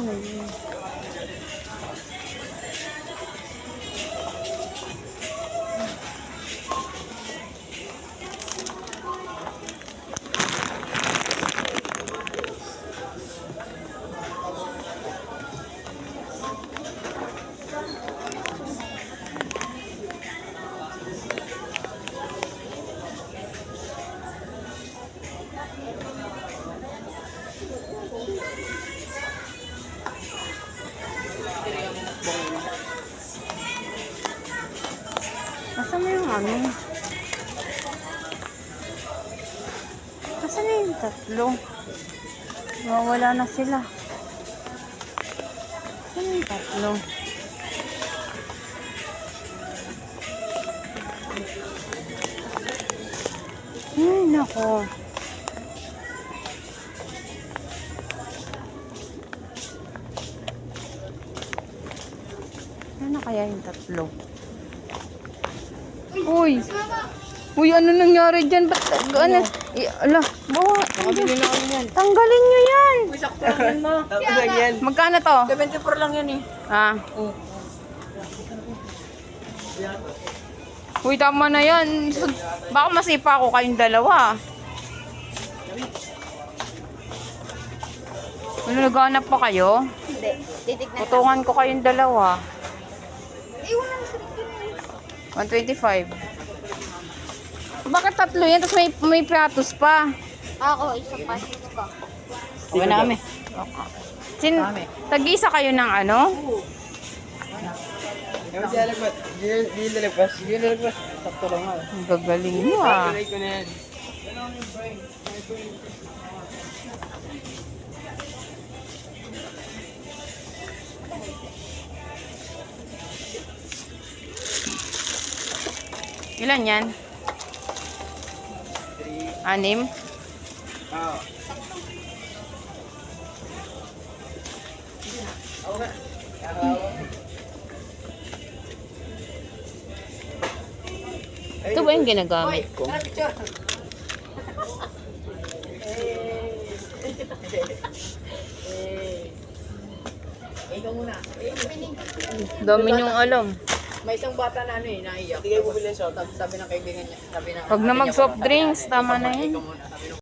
Ano yun? Nasaan na yung ano? Nasaan na yung tatlo? Wala na sila. Nasaan yung tatlo? Nako. Ano kaya yung tatlo? Uy! Uy, ano nangyari dyan? Ba't, ano? Ala, bawa. Nakabili na kami yan. Tanggalin nyo yan. Uy, sakto lang mo. Tapos lang yan. Magkano to? 74 lang yan eh. Ah. Oh. Uy, tama na yan. Baka masipa ako kayong dalawa. Ano, naghanap pa kayo? Hindi. Titignan. Putungan ko kayong dalawa. Eh, wala na sa 125. Bakit tatlo yan? Tapos may platos pa. Ako, isang pasis ko. Okay na kami. Okay. Tag-isa kayo ng ano? Ewan siya lagpas. Di lalagpas. Di lalagpas. Sakto lang nga. Ang gagaling mo ah. Tuloy ko na yan. Ilan yan? 6? Oo. Oo nga. Ito ba yung ginagamit ko? Ikaw muna. Dami niyong alam. May isang bata na ano eh, naiyak. Hindi kayo bumili siya. Sabi ng kaibigan niya. Sabi ng Pag na mag soft drinks, tama na yun. ikaw muna. Sabi ng